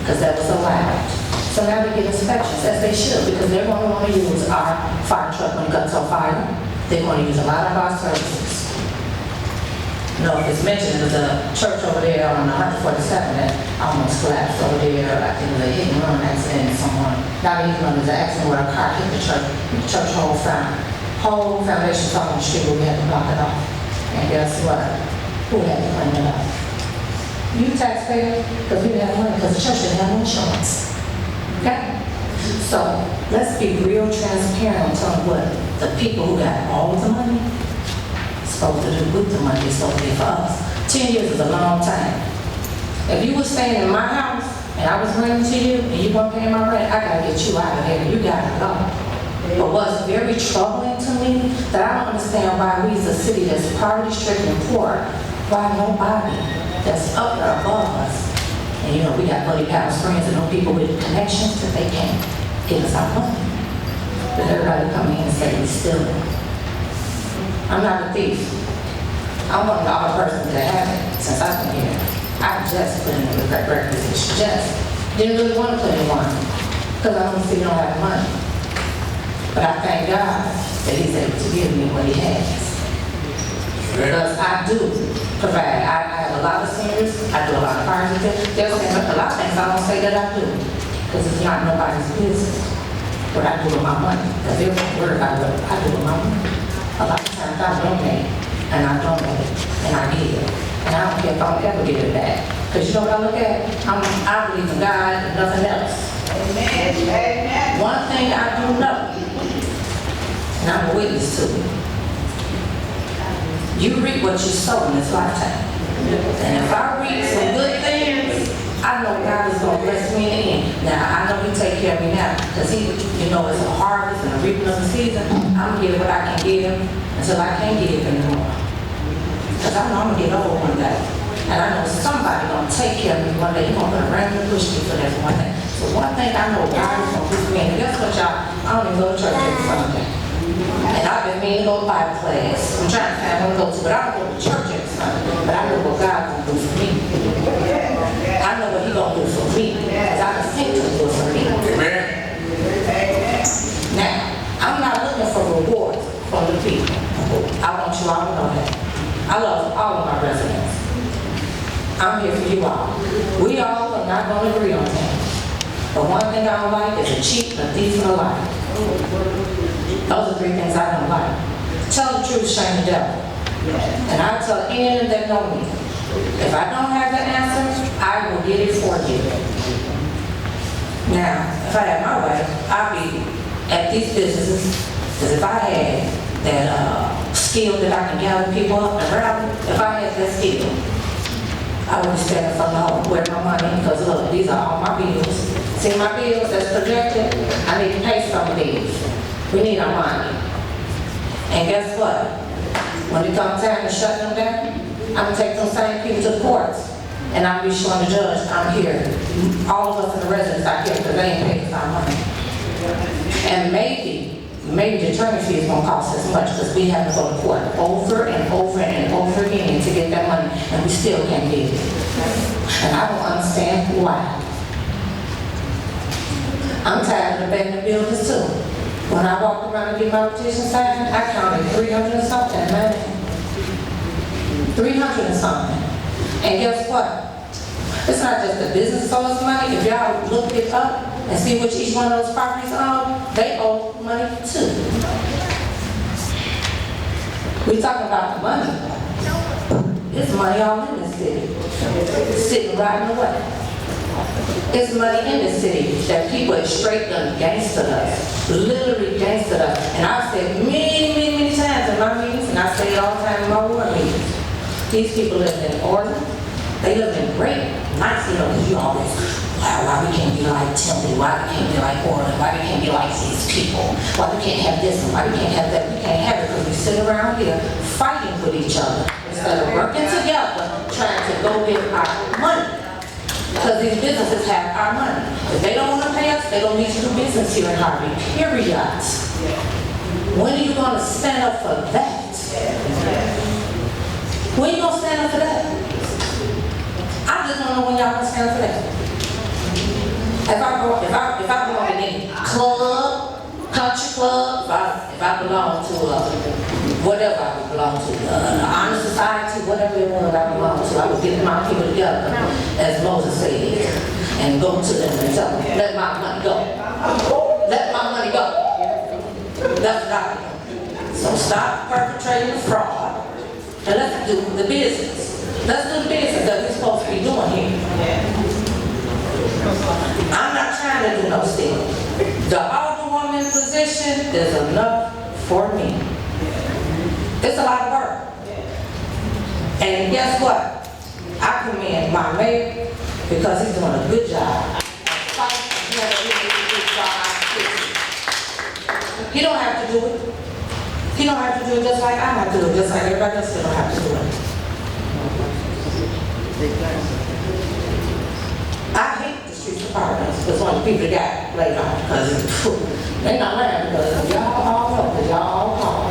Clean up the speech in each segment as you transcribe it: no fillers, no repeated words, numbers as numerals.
because that was allowed. So now they get inspections, as they should, because they're going to want to use our fire truck when it comes on fire. They're going to use a lot of our services. You know, if it's mentioned, there's a church over there on 147 that almost collapsed over there. I think it was a hit and run accident. Someone, not a hit and run, it was an accident where a car hit the church whole foundation fell on the street where we had to block it off. And guess what? Who had to clean it up? You taxpayer, because we didn't have money, because the church didn't have insurance. Okay? So let's be real transparent on telling what the people who got all of the money supposed to do with the money. It's supposed to be for us. 10 years is a long time. If you were staying in my house and I was renting to you and you weren't paying my rent, I gotta get you out of here. You gotta go. But what's very troubling to me, that I don't understand why we as a city that's poverty-stricken and poor, why nobody that's up there above us, and you know, we got Buddy Powell's friends and know people with connections that they can't give us our money. But everybody come in and say we stealing. I'm not a thief. I'm one of the other persons that haven't since I've been here. I just put in the requisition. Just didn't really want to put in one because I don't see no have money. But I thank God that He's able to give me what He has. Because I do provide. I have a lot of seniors. I do a lot of fires. There's a lot of things I don't say that I do because it's not nobody's business what I do with my money. Because they're worried about what I do with my money. A lot of times I donate, and I donate, and I give. And I don't care if I'll ever get it back. Because you know what I look at? I believe in God and nothing else. Amen. Amen. One thing I do know, and I'm a witness to it, you reap what you sow in this lifetime. And if I reap some good things, I know God is going to bless me in the end. Now, I know He take care of me now, because He, you know, it's a harvest and a reaping of the season. I'm going to give what I can give Him until I can't give anymore. Because I know I'm going to get old one day. And I know somebody going to take care of me one day. He's going to put a random push me for that one day. So one thing I know God is going to do for me, and guess what, y'all? I don't even go to church every Sunday. And I've been meaning to go to Bible class. I'm trying to find one to go to, but I don't go to church every Sunday. But I know what God's going to do for me. I know what He's going to do for me. Because I can think He'll do it for me. Amen. Now, I'm not looking for rewards from the people. I want you all to know that. I love all of my residents. I'm here for you all. We all are not going to agree on things. But one thing I don't like is a cheat, a thief, and a liar. Those are three things I don't like. Tell the truth, shame the devil. And I tell any of them that know me, if I don't have the answer, I will get it for you. Now, if I had my way, I'd be at these businesses, because if I had that skill that I can gather people up and rally, if I had that skill, I would be standing from home where my money, because look, these are all my bills. See my bills that's projected? I need to pay some of these. We need our money. And guess what? When it comes time to shut them down, I'm going to take those same people to the courts. And I'll be showing the judge I'm here. All of us in the residence are here because they ain't paid our money. And maybe the attorney fee is going to cost as much because we have to go to court over and over and over again to get that money, and we still can't get it. And I don't understand why. I'm tired of abandoned buildings too. When I walked around to get my petition signed, I counted 300 and something, man. 300 and something. And guess what? It's not just the business owes money. If y'all look it up and see which each one of those properties own, they owe money too. We talking about the money. There's money all in this city. Sitting right away. There's money in this city that people have straight done gangstered us. Literally gangstered us. And I've said many times in my meetings, and I say it all the time in my ward meetings, these people live in order. They live in great, nice, you know, because you always, wow, why we can't be like Timothy, why we can't be like Order, why we can't be like these people, why we can't have this, and why we can't have that. We can't have it because we sit around here fighting with each other instead of working together, trying to go get our money. Because these businesses have our money. If they don't want to pay us, they don't need to do business here in Harvey, period. When are you going to stand up for that? When are you going to stand up for that? I just don't know when y'all going to stand up for that. If I belong in any club, country club, if I belong to whatever I would belong to, honor society, whatever it was I belong to, I would get my people together, as Moses said, and go to them and tell them, let my money go. Let my money go. That's what I do. So stop perpetrating the fraud, and let's do the business. Let's do the business that we're supposed to be doing here. I'm not trying to do no stealing. The alderwoman position is enough for me. It's a lot of work. And guess what? I commend my mayor because he's doing a good job. He don't have to do it. He don't have to do it just like I have to do it, just like everybody else don't have to do it. I hate the street departments because one of the people that got laid off because they're not laughing because y'all all know, because y'all all call.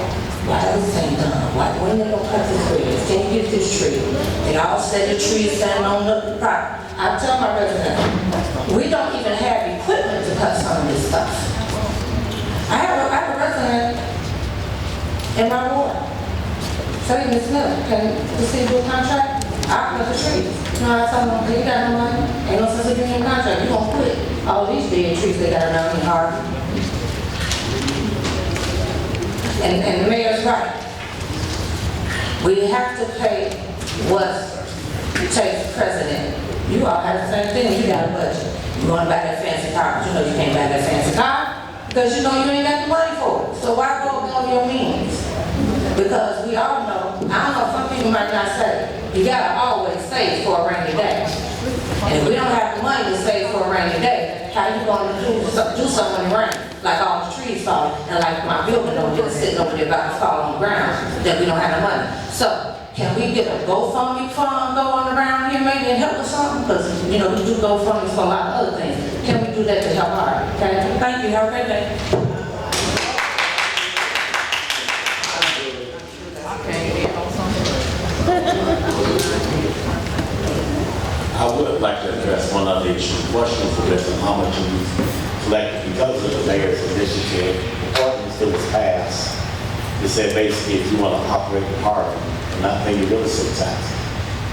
Why is this ain't done? Why when they don't cut the trees? Can you get this tree? They all said the tree is standing on the property. I tell my residents, we don't even have equipment to cut some of this stuff. I have a resident in my ward. Say, Ms. Miller, can you see do a contract? I'll cut the trees. No, I told them, you got no money. Ain't no sense of giving you a contract. You gonna quit all these dead trees they got around in Harvey. And the mayor's right. We have to pay what takes precedent. You all have the same thing. You got a budget. You want to buy that fancy car, but you know you can't buy that fancy car because you know you ain't got the money for it. So why go above your means? Because we all know, I don't know, some people might not say, you gotta always save for a rainy day. And if we don't have the money to save for a rainy day, how you gonna do something in the rain? Like all the trees fall, and like my building over there sitting over there about to fall on the ground, that we don't have the money. So, can we get a GoFundMe fund going around here maybe and help with something? Because, you know, we do GoFundMes for a lot of other things. Can we do that to help out? Okay? Thank you. Have a great day. I would like to address one other issue. Question for this and how much you collected because of the mayor's initiative. The ordinance that was passed, it said basically if you want to operate in Harvey and not pay your real estate tax,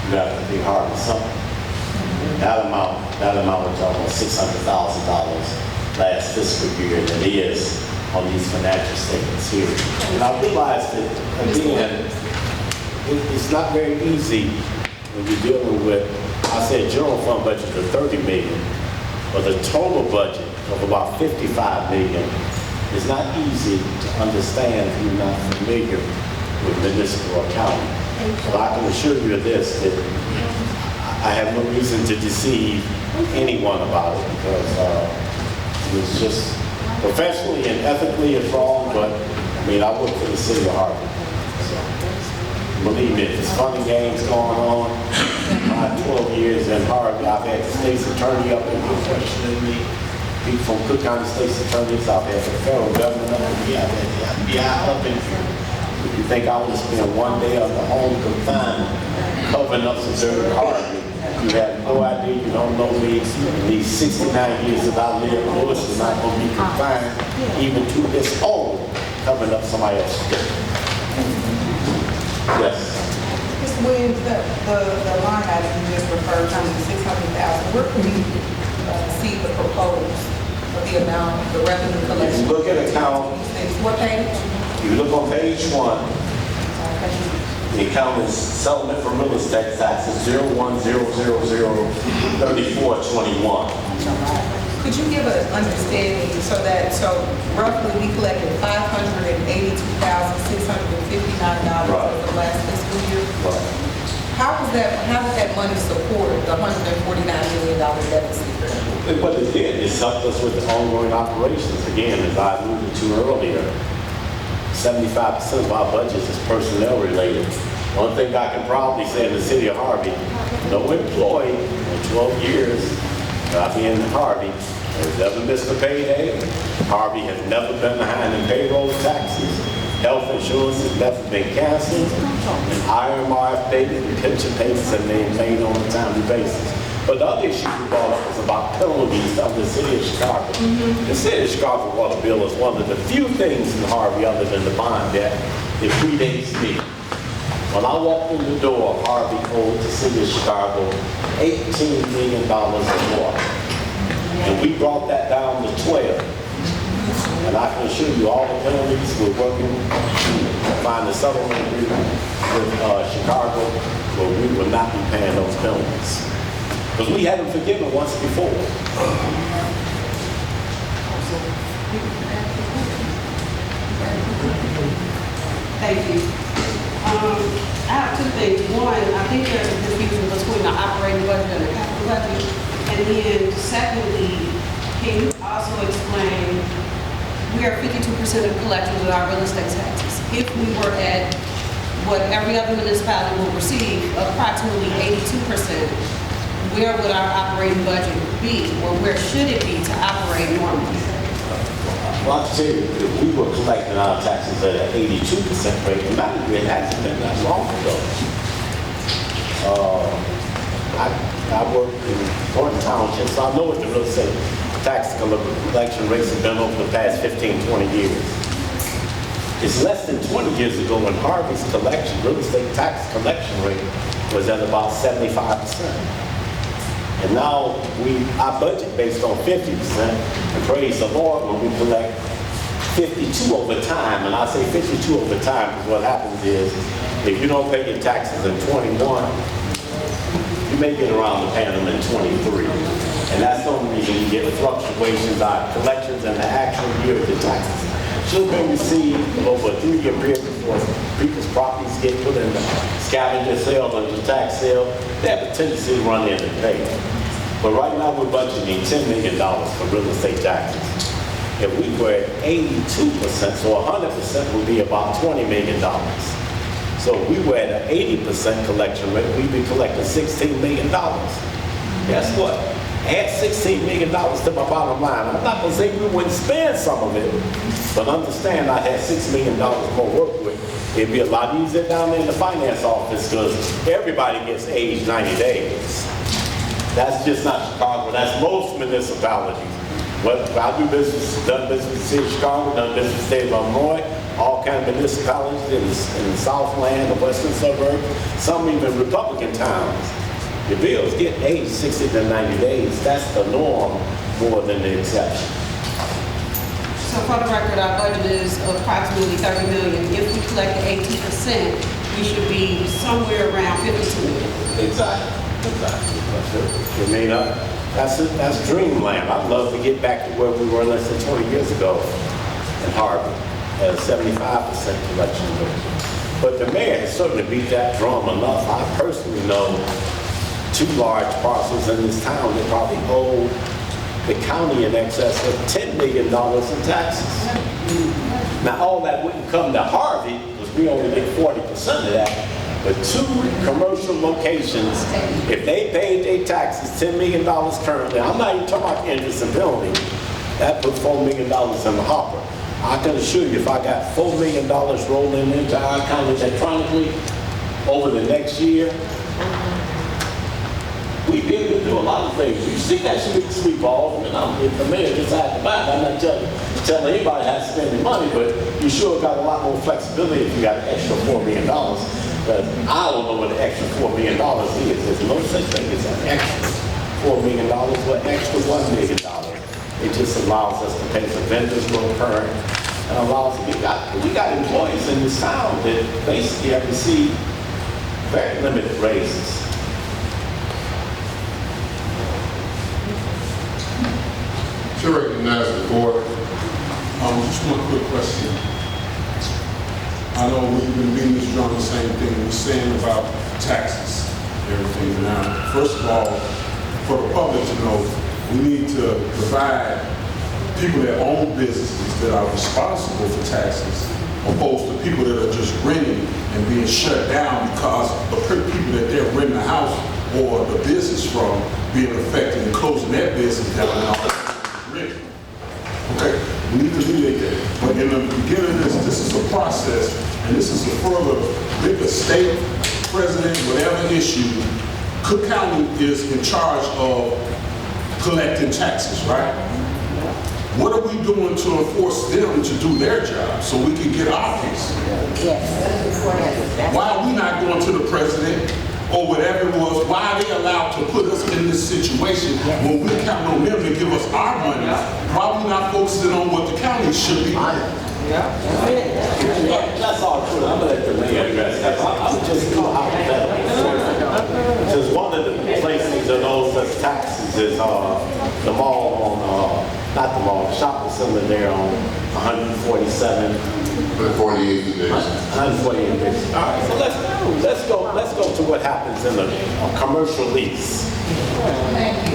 you have to pay Harvey something. That amount was almost $600,000 last fiscal year, and it is on these financial statements here. And I realized that, again, it's not very easy when you're dealing with, I said general fund budget of $30 million, but the total budget of about $55 million is not easy to understand if you're not familiar with municipal accounting. But I can assure you of this, that I have no reason to deceive anyone about it because it's just professionally and ethically it's wrong, but I mean, I work for the city of Harvey. Believe me, there's fun and games going on. My 12 years in Harvey, I've had the state's attorney up in here questioning me. People from Cook County State's attorneys, I've had the federal government up in here, I've had the FBI up in here. If you think I would spend one day of the home confinement covering up some dirt in Harvey, you have no idea, you don't know me. These 69 years that I lived, Bush is not going to be confined even to this home covering up somebody else's dirt. Yes. Mr. Williams, the line item you just referred to, the $600,000, where can we see the proposed, the amount, the revenue collection? If you look at account, What page? if you look on page 1, the account is settlement for real estate taxes 010003421. Could you give an understanding so roughly we collected $582,659 Right. for the last fiscal year? Right. How did that money support the $149 million deficit? What it did is helped us with the ongoing operations. Again, as I alluded to earlier, 75% of our budget is personnel related. One thing I can proudly say in the city of Harvey, no employee in 12 years that I've been in Harvey has never missed a payday. Harvey has never been behind in payroll taxes. Health insurance has never been canceled. And IMRF payments and pension payments have been made on a timely basis. But the other issue we brought up was about penalties of the city of Chicago. The city of Chicago water bill is one of the few things in Harvey other than the bond debt that predates me. When I walked in the door, Harvey owed the city of Chicago $18 million or more. And we brought that down to 12. And I can assure you all the penalties, we're working to find a settlement agreement with Chicago where we will not be paying those penalties. Because we had them forgiven once before. Thank you. I have two things. One, I think there's a confusion between the operating budget and the capital budget. And then secondly, can you also explain, we are 52% of collections of our real estate taxes. If we were at what every other municipality will receive, approximately 82%, where would our operating budget be, or where should it be to operate normally? Well, I'll tell you, if we were collecting our taxes at an 82% rate, it hasn't been that long ago. I work in Thornton Township, so I know what the real estate tax collection rates have been over the past 15, 20 years. It's less than 20 years ago when Harvey's real estate tax collection rate was at about 75%. And now our budget based on 50%, and praise the Lord when we collect 52 over time. And I say 52 over time because what happens is, if you don't pay your taxes in 21, you may get around to paying them in 23. And that's the only reason you get fluctuations on collections and the actual year of the taxes. Should be received over a 3-year period before people's properties get put in the scavenger sale or the tax sale. They have a tendency to run in and pay. But right now we're budgeting $10 million for real estate taxes. If we were at 82%, so 100% would be about $20 million. So if we were at an 80% collection rate, we'd be collecting $16 million. Guess what? Add $16 million to my bottom line. I'm not going to say we wouldn't spend some of it, but understand I had $6 million more work with. It'd be a lot easier down there in the finance office because everybody gets aged 90 days. That's just not Chicago. That's most municipalities. Well, I do business, done business in the city of Chicago, done business in the state of Illinois, all kinds of municipalities in the Southland, the western suburbs, some even Republican towns. Your bills get aged 60 to 90 days. That's the norm more than the exception. So for the record, our budget is approximately $30 million. If we collect 80%, we should be somewhere around $52 million. Exactly. You mean, that's dreamland. I'd love to get back to where we were less than 20 years ago in Harvey at a 75% collection rate. But the mayor has certainly beat that drum enough. I personally know 2 large parcels in this town that probably owe the county in excess of $10 million in taxes. Now, all that wouldn't come to Harvey because we only get 40% of that. But 2 commercial locations, if they paid their taxes $10 million currently, I'm not even talking about interest and penalty, that put $4 million in the hopper. I can assure you if I got $4 million rolling into our account electronically over the next year, we be able to do a lot of things. You see that sweep ball, and if the mayor decides to buy it, I'm not telling anybody how to spend their money, but you sure got a lot more flexibility if you got an extra $4 million. But I don't know what the extra $4 million is. There's no such thing as an extra $4 million or extra $1 million. It just allows us to pay the vendors real current and allows us, we got employees in this town that basically have received very limited raises. To recognize the board, just one quick question. I know we've been beating this drum the same thing we're saying about taxes, everything. Now, first of all, for the public to know, we need to provide people that own businesses that are responsible for taxes, opposed to people that are just renting and being shut down because the people that they're renting the house or the business from being affected and closing their business down and all that. Okay, we need to relate that. But in the beginning of this is a process, and this is a further bigger state, president, whatever issue Cook County is in charge of collecting taxes, right? What are we doing to enforce them to do their job so we can get our piece? Why are we not going to the president or whatever it was? Why are they allowed to put us in this situation when we count on them to give us our money? Why are we not focusing on what the county should be doing? That's all true. I'm gonna let the mayor address that. I'm just because one of the places that owes us taxes is the mall on not the mall, the shopping center there on 147. 148 days. 148 days. All right, so let's go to what happens in a commercial lease.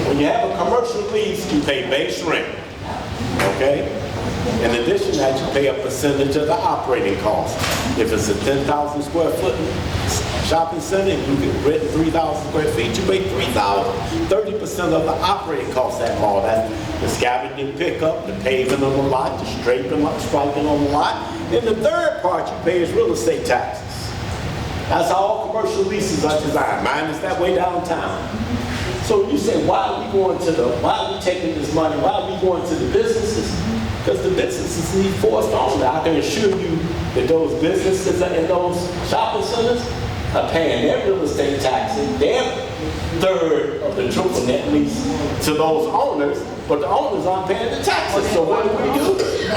When you have a commercial lease, you pay base rent. Okay? In addition to that, you pay a percentage of the operating cost. If it's a 10,000 square foot shopping center, you get rent 3,000 square feet, you pay 30% of the operating cost of that mall. That's the scavenging pickup, the paving on the lot, the striping on the lot. And the third part you pay is real estate taxes. That's how all commercial leases are designed. Mine is that way downtown. So you say, why are we taking this money? Why are we going to the businesses? Because the businesses need forced on that. I can assure you that those businesses in those shopping centers are paying their real estate taxes, their third of the triple net lease to those owners, but the owners aren't paying the taxes. So what do?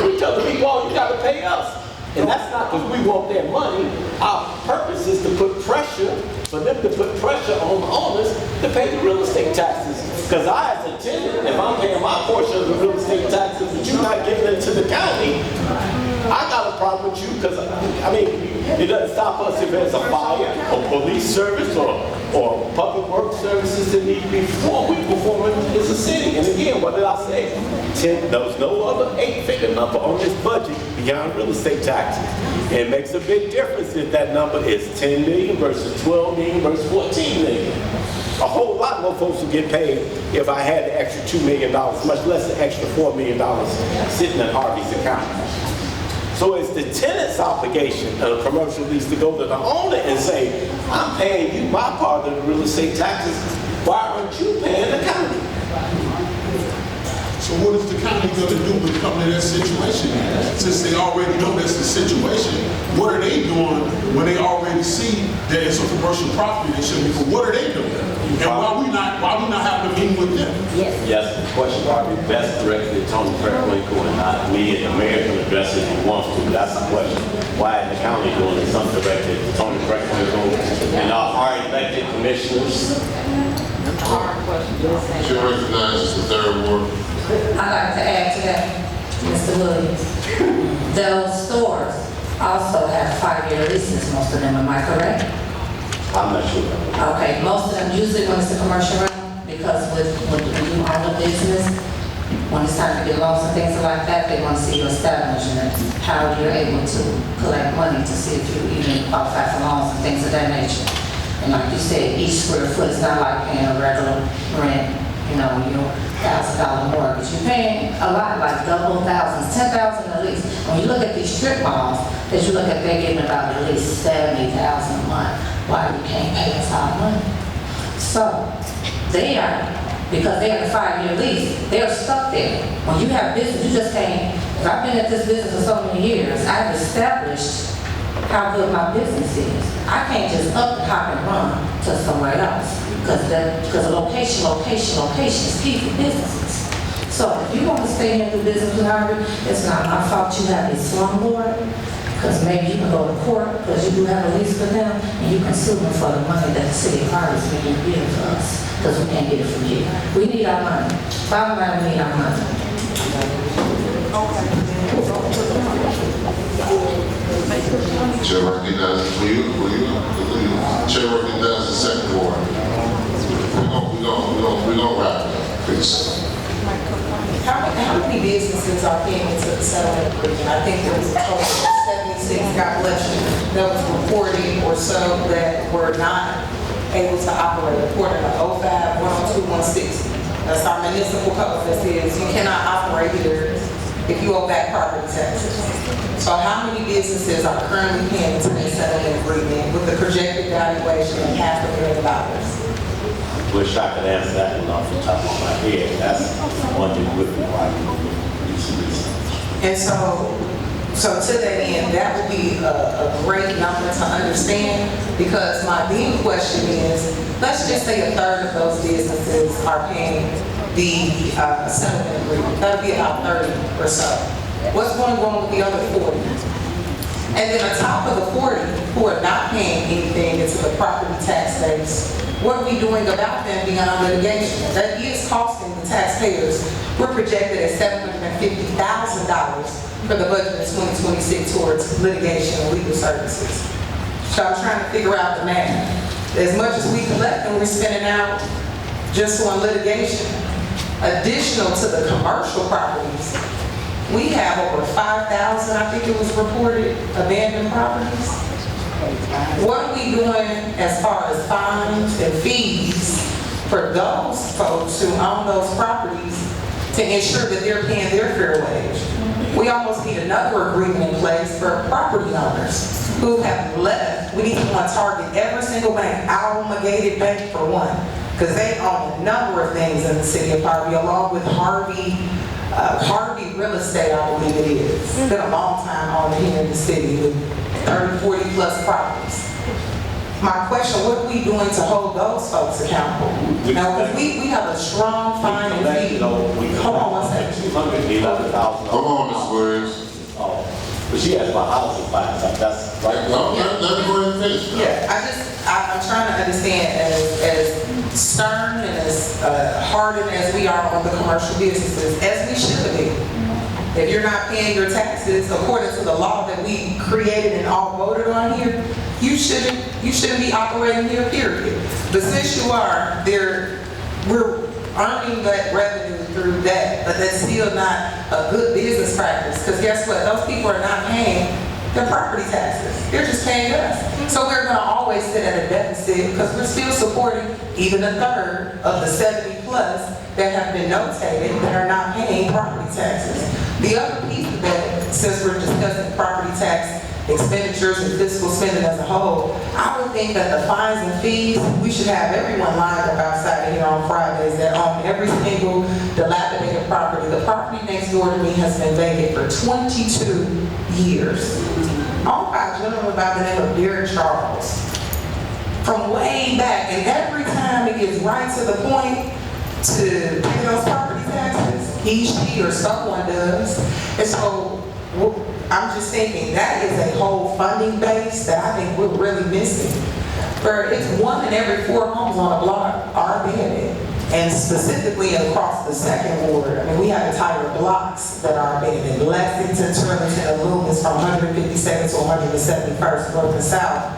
We tell the people, oh, you got to pay us. And that's not because we want their money. Our purpose is to put pressure, for them to put pressure on the owners to pay the real estate taxes. Because I, as a tenant, if I'm paying my portion of the real estate taxes, but you're not giving it to the county, I got a problem with you because, I mean, it doesn't stop us if there's a fire or police service or public works services that need to be performed. We perform it as a city. And again, what did I say? There's no other 8-figure number on this budget beyond real estate taxes. And it makes a big difference if that number is 10 million versus 12 million versus 14 million. A whole lot more folks would get paid if I had the extra $2 million, much less the extra $4 million sitting in Harvey's account. So it's the tenant's obligation of a commercial lease to go to the owner and say, I'm paying you my part of the real estate taxes. Why aren't you paying the county? So what is the county going to do when it comes to that situation? Since they already know that's the situation, what are they doing when they already see that it's a commercial property they shouldn't be? What are they doing? And why we not having a meeting with them? Yes, the question probably best directed to Tony Franklin and not me, and the mayor can address it if he wants to. That's the question. Why is the county doing it? Something directed to Tony Franklin and our elected commissioners. Chair recognizes the third ward. I'd like to add to that, Mr. Williams. Those stores also have 5-year leases, most of them, am I correct? I'm not sure. Okay, most of them, usually when it's a commercial realm, because when you own a business, when it's time to get loans and things like that, they want to see your establishment, how you're able to collect money to see if you even qualify for loans and things of that nature. And like you said, each square foot is not like paying a regular rent, your $1,000 mortgage. You're paying a lot, like double thousands, 10,000 at least. When you look at these strip malls, that you look at, they're getting about at least 70,000 a month. Why you can't pay us our money? So they are, because they have a 5-year lease, they're stuck there. When you have business, you just can't. If I've been at this business for so many years, I've established how good my business is. I can't just up and hop and run to somewhere else because location is key for businesses. So if you want to stay in the business with Harvey, it's not my fault you have a slumlord, because maybe you can go to court because you do have a lease with them and you can sue them for the money that the city of Harvey is going to give to us because we can't get it from here. We need our money. Bottom line, we need our money. Chair recognizes Chair recognizes the second ward. We're gonna wrap it up, please. How many businesses are paying into the settlement agreement? I think there was a total of 76, God bless you, that was reported or so that were not able to operate, according to 05-102-160. That's our municipal code that says you cannot operate here if you owe back property taxes. So how many businesses are currently paying into their settlement agreement with the projected valuation of $500,000? wish I could answer that one off the top of my head. That's one thing would require me to do some research. And so to that end, that would be a great number to understand, because my big question is, let's just say a third of those businesses are paying the settlement agreement. That'll be about 30 or so. What's going on with the other 40? And then on top of the 40 who are not paying anything into the property tax base, what are we doing about them beyond litigation? That is costing the taxpayers. We're projected at $750,000 for the budget in 2026 towards litigation and legal services. So I'm trying to figure out the math. As much as we collect and we're spending out just on litigation, additional to the commercial properties, we have over 5,000, I think it was reported, abandoned properties. What are we doing as far as fines and fees for those folks who own those properties to ensure that they're paying their fair wage? We almost need another agreement in place for property owners who have left. We need to target every single bank, Amalgamated Bank for one, because they own a number of things in the city of Harvey, along with Harvey Real Estate, I believe it is. It's been a long time owner here in the city with 30, 40 plus properties. My question, what are we doing to hold those folks accountable? Now, because we have a strong fine and fee. Hold on one second. $211,000. Come on, Ms. Williams. But she has my housing fines, that's right. No, let me go ahead and finish. Yeah, I'm trying to understand, as stern and as hardened as we are on the commercial businesses, as we should be. If you're not paying your taxes according to the law that we created and all voted on here, you shouldn't be operating here, period. But since you are, we're earning that revenue through that, but that's still not a good business practice, because guess what? Those people are not paying their property taxes. They're just paying us. So we're going to always sit at a deficit, because we're still supporting even a third of the 70 plus that have been notated that are not paying property taxes. The other piece of that, since we're discussing property tax expenditures and fiscal spending as a whole, I would think that the fines and fees, we should have everyone lined up outside here on Fridays that own every single dilapidated property. The property next door to me has been vacant for 22 years. Owned by a gentleman by the name of Derek Charles. From way back, and every time it gets right to the point to pay those property taxes, he, she, or someone does. And so I'm just thinking that is a whole funding base that I think we're really missing. For it's 1 in every 4 homes on a block are abandoned, and specifically across the second ward. I mean, we have entire blocks that are abandoned. Lexington, Turlington, and Loomis from 152nd to 171st, north and south,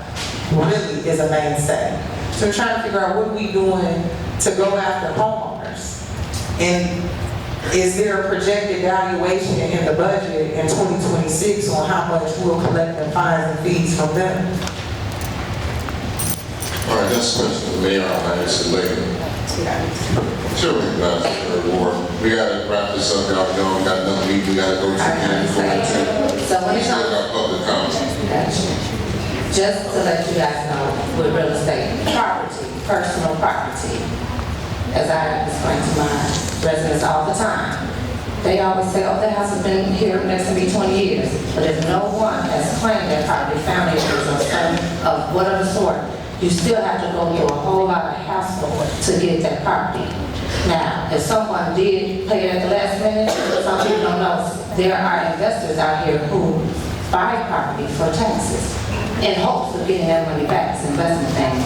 really is a mainstay. So we're trying to figure out what are we doing to go after homeowners. And is there a projected valuation in the budget in 2026 on how much we'll collect in fines and fees from them? All right, next question, Mayor, I'll answer later. Sure, Ward. We gotta wrap this up, y'all know, we got another meeting, we gotta go to. So when it We still comes, got public comment. just to let you guys know, with real estate, property, personal property, as I explain to my residents all the time, they always say, oh, that house has been here next to me 20 years. But if no one has claimed that property, found issues or some of whatever sort, you still have to go through a whole lot of hassle to get that property. Now, if someone did pay it at the last minute, some people don't know, there are investors out here who buy property for taxes in hopes of getting that money back. It's an investment thing.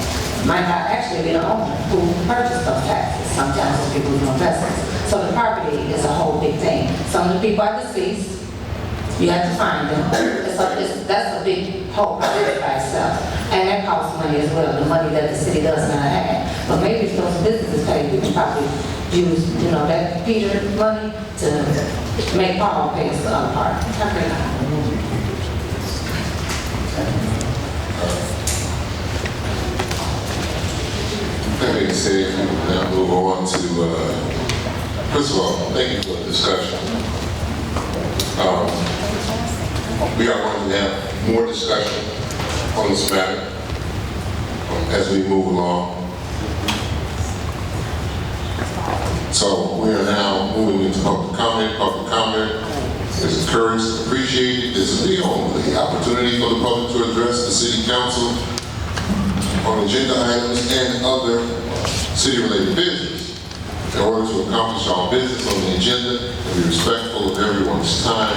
Might not actually be the owner who purchased those taxes. Sometimes those people do investments. So the property is a whole big thing. Some of the people are deceased. You have to find them. So that's a big whole project by itself. And that costs money as well, the money that the city does not have. But maybe if those businesses pay, we can probably use, that Peter money to make Paul pay us the other part. That being said, we will now move on to, first of all, thank you for the discussion. We are going to have more discussion on this matter as we move along. So we are now moving into public comment. Public comment is encouraged, appreciated. This is the only opportunity for the public to address the city council on agenda items and other city-related business. In order to accomplish all business on the agenda and be respectful of everyone's time,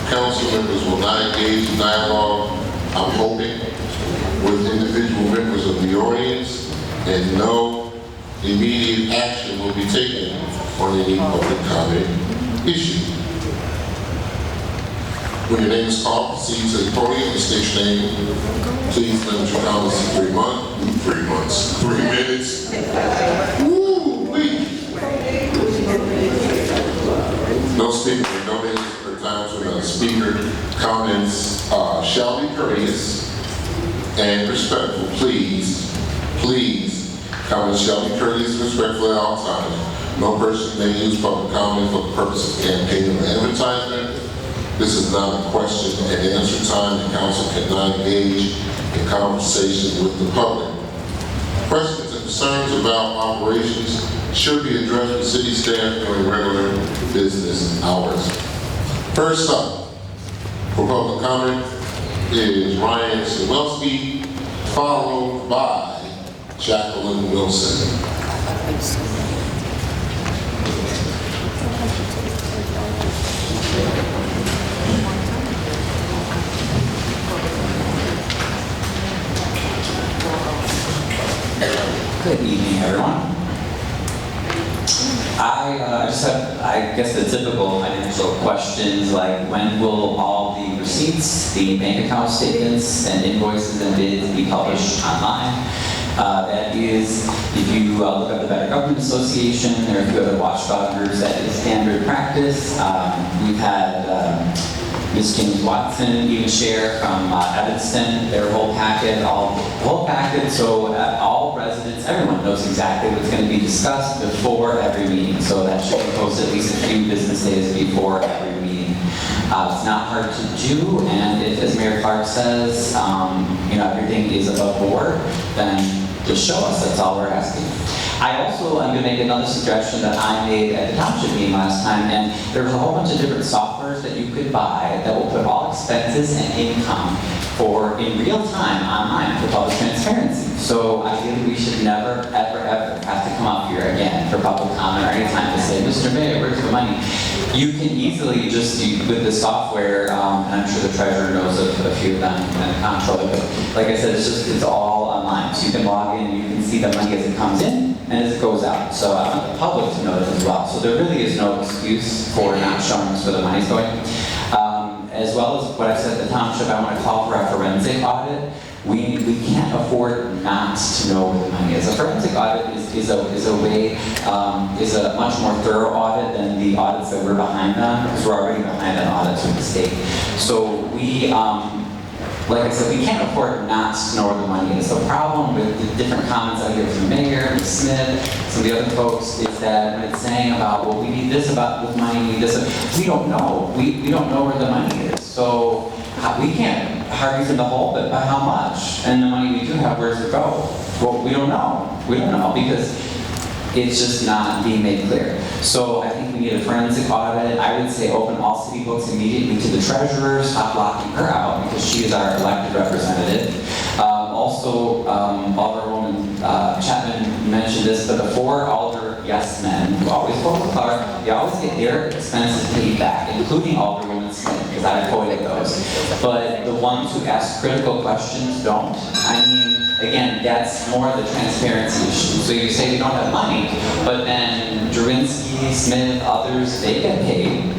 council members will not engage in dialogue, I'm hoping, with individual members of the audience, and no immediate action will be taken on any public comment issue. When your name is called, proceed to the podium and state your name. Please limit your comments to 3 months. 3 months. 3 minutes. Woo-wee. No speaker, no minutes per time to another speaker. Comments shall be courteous and respectful. Please, please, comments shall be courteous and respectful at all times. No person may use public comment for the purpose of campaigning or advertisement. This is not a question and answer time. The council cannot engage in conversation with the public. Questions and concerns about operations should be addressed with city staff during regular business hours. First up, for public comment is Ryan Sawelski, followed by Jacqueline Wilson. Good evening, everyone. I just have, I guess, the typical financial questions like when will all the receipts, the bank account statements, and invoices and bids be published online? That is, if you look up the Better Government Association or if you go to watchdog groups, that is standard practice. We've had Ms. James Watson even share from Evanston, their whole packet, the whole packet, so all residents, everyone knows exactly what's going to be discussed before every meeting. So that should be posted at least a few business days before every meeting. It's not hard to do, and if, as Mayor Clark says, everything is above board, then just show us. That's all we're asking. I also am going to make another suggestion that I made at the township meeting last time, and there was a whole bunch of different softwares that you could buy that will put all expenses and income in real time online for public transparency. So ideally, we should never, ever, ever have to come up here again for public comment or any time to say, Mr. Mayor, where's the money? You can easily just, with the software, and I'm sure the treasurer knows of a few of them and control it, but like I said, it's all online. So you can log in, you can see the money as it comes in and as it goes out. So I want the public to know this as well. So there really is no excuse for not showing us where the money's going. As well as what I said at the township, I want to call for a forensic audit. We can't afford not to know where the money is. A forensic audit is a much more thorough audit than the audits that we're behind on, because we're already behind on audits with the state. So we, like I said, we can't afford not to know where the money is. The problem with the different comments I hear from the mayor, Ms. Smith, some of the other folks, is that when it's saying about, well, we need this about with money, we need this, we don't know. We don't know where the money is. So we can't hardly in the hole, but by how much? And the money we do have, where does it go? Well, we don't know. We don't know because it's just not being made clear. So I think we need a forensic audit. I would say open all city books immediately to the treasurer, stop locking her out because she is our elected representative. Also, Alderwoman Chapman mentioned this, but the 4 alder yes men who always vote with Clark, they always get their expenses paid back, including Alderwoman Smith, because I avoided those. But the ones who ask critical questions don't. I mean, again, that's more the transparency issue. So you say we don't have money, but then Durinsky, Smith, others, they get paid.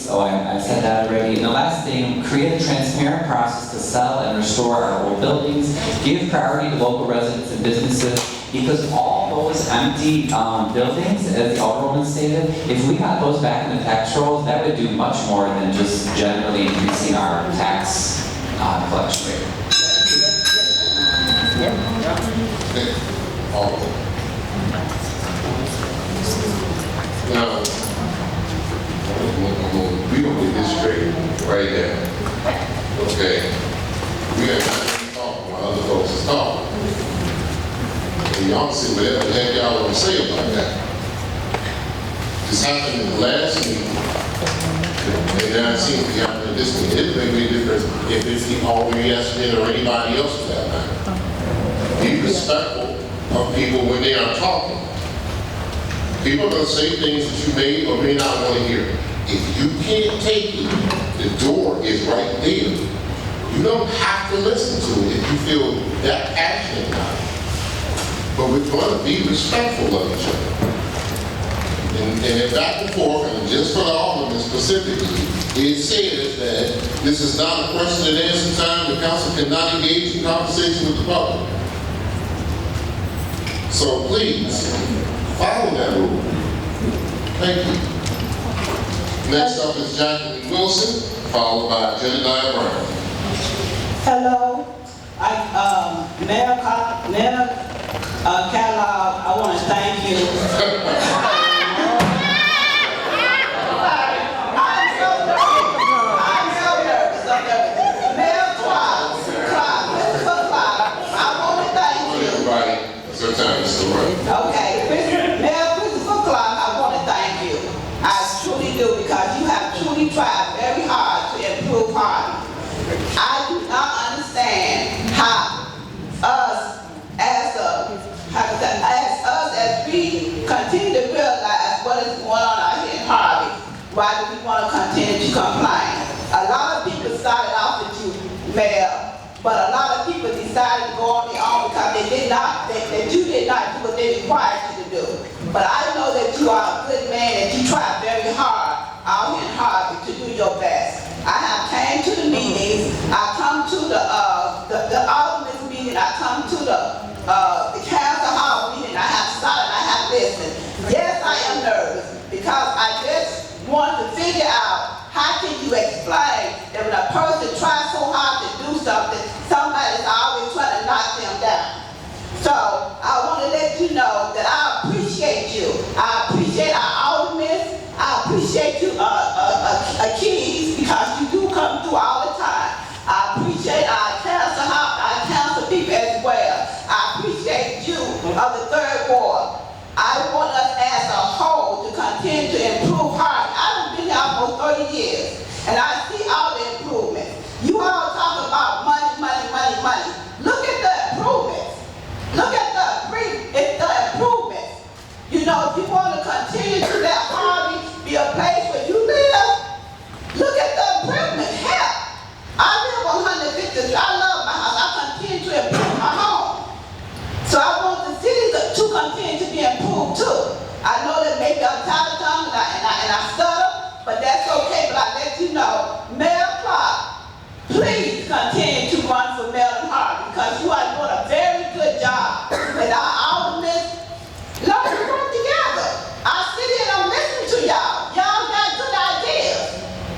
I said that already. And the last thing, create a transparent process to sell and restore our old buildings. Give priority to local residents and businesses, because all those empty buildings, as the Alderwoman stated, if we got those back in the tax rolls, that would do much more than just generally increasing our tax collection rate. Now, we gonna get this straight right now. Okay? We got time to talk while other folks is talking. And y'all can say whatever the heck y'all want to say about that. This happened in the last meeting, and now it seems to be happening in this meeting. It doesn't make any difference if it's the already yesterday or anybody else for that matter. Be respectful of people when they are talking. People are going to say things that you may or may not want to hear. If you can't take it, the door is right there. You don't have to listen to it if you feel that passionate about it. But we're going to be respectful of each other. And back and forth, and just for the alderman specifically, it says that this is not a question and answer time. The council cannot engage in conversation with the public. So please, follow that rule. Thank you. Next up is Jacqueline Wilson, followed by Jedediah Brown. Hello, Mayor Kellogg, I want to thank you. I'm so nervous. Mayor Clark, I want to thank you. Everybody, sometimes it's the right. Okay, Mayor Christopher Clark, I want to thank you. I truly do, because you have truly tried very hard to improve Harvey. I do not understand how as we continue to realize what is going on out here in Harvey, why do we want to continue to complain? A lot of people started off with you, Mayor, but a lot of people decided to go on their own because you did not do what they required you to do. But I know that you are a good man and you try very hard out here in Harvey to do your best. I have came to the meetings, I come to the alderman's meeting, I come to the council hall meeting, I have started, I have listened. Yes, I am nervous because I just want to figure out how can you explain that when a person tries so hard to do something, somebody's always trying to knock them down. So I want to let you know that I appreciate you. I appreciate our aldermen. I appreciate you, Keys, because you do come through all the time. I appreciate our council people as well. I appreciate you of the 3rd Ward. I want us as a whole to continue to improve Harvey. I've been here almost 30 years, and I see all the improvements. You all talk about money, money, money, money. Look at the improvements. Look at the improvements. You know, if you want to continue to let Harvey be a place where you live, look at the improvement. Hell, I live on 150th Street. I love my house. I continue to improve my home. So I want the city to continue to be improved too. I know that maybe I'm tired of tongue and I stutter, but that's okay. But I let you know, Mayor Clark, please continue to run for Mayor in Harvey because you are doing a very good job. And our aldermen, let's work together. I sit here and I'm listening to y'all. Y'all got good ideas.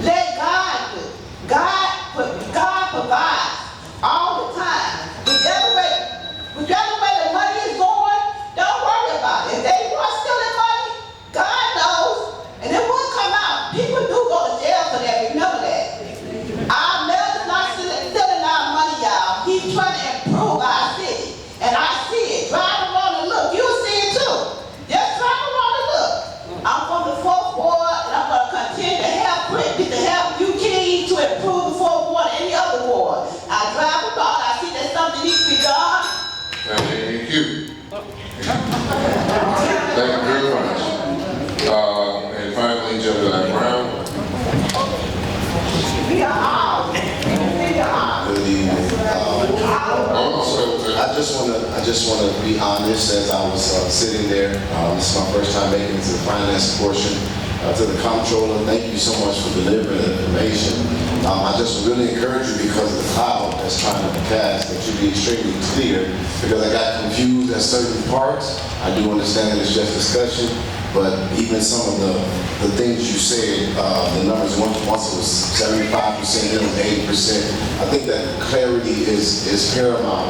Let God do. God provides all the time. Whichever way the money is going, don't worry about it. If they are stealing money, God knows, and it will come out. People do go to jail for that. Remember that. Our mayor is not stealing our money, y'all. He's trying to improve our city, and I see it. Drive around and look. You'll see it too. Just drive around and look. I'm from the 4th Ward, and I'm going to continue to help you Keys to improve the 4th Ward and any other ward. I drive around, I see that something needs to be done. Thank you. Thank you very much. And finally, Jedediah Brown. We are all. Good evening. I just want to be honest. As I was sitting there, this is my first time making it to the finance portion. To the comptroller, thank you so much for delivering the information. I just really encourage you because of the cloud that's trying to be cast, that you be extremely clear, because I got confused at certain parts. I do understand that it's just discussion, but even some of the things you said, the numbers, once it was 75%, then it was 80%. I think that clarity is paramount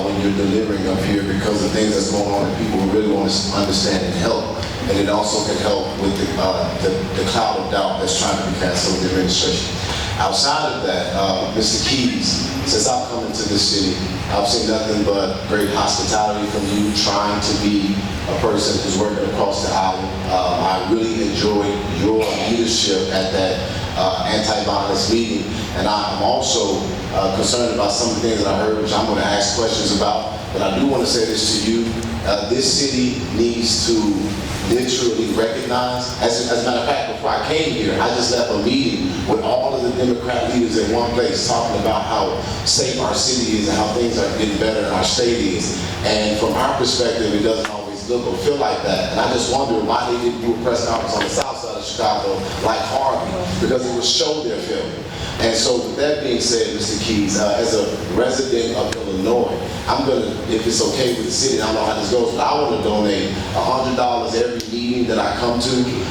when you're delivering up here, because the things that's going on that people really want to understand and help. And it also can help with the cloud of doubt that's trying to be cast over the administration. Outside of that, Mr. Keys, since I've come into this city, I've seen nothing but great hospitality from you, trying to be a person who's working across the aisle. I really enjoyed your leadership at that anti-violence meeting, and I'm also concerned about some of the things that I heard, which I'm going to ask questions about. But I do want to say this to you: this city needs to literally recognize. As a matter of fact, before I came here, I just left a meeting with all of the Democrat leaders in one place, talking about how safe our city is and how things are getting better in our state is. And from our perspective, it doesn't always look or feel like that. And I just wonder why they didn't do a press conference on the south side of Chicago like Harvey, because it would show their failure. And so with that being said, Mr. Keys, as a resident of Illinois, I'm going to, if it's okay with the city, I don't know how this goes, but I want to donate $100 every meeting that I come to,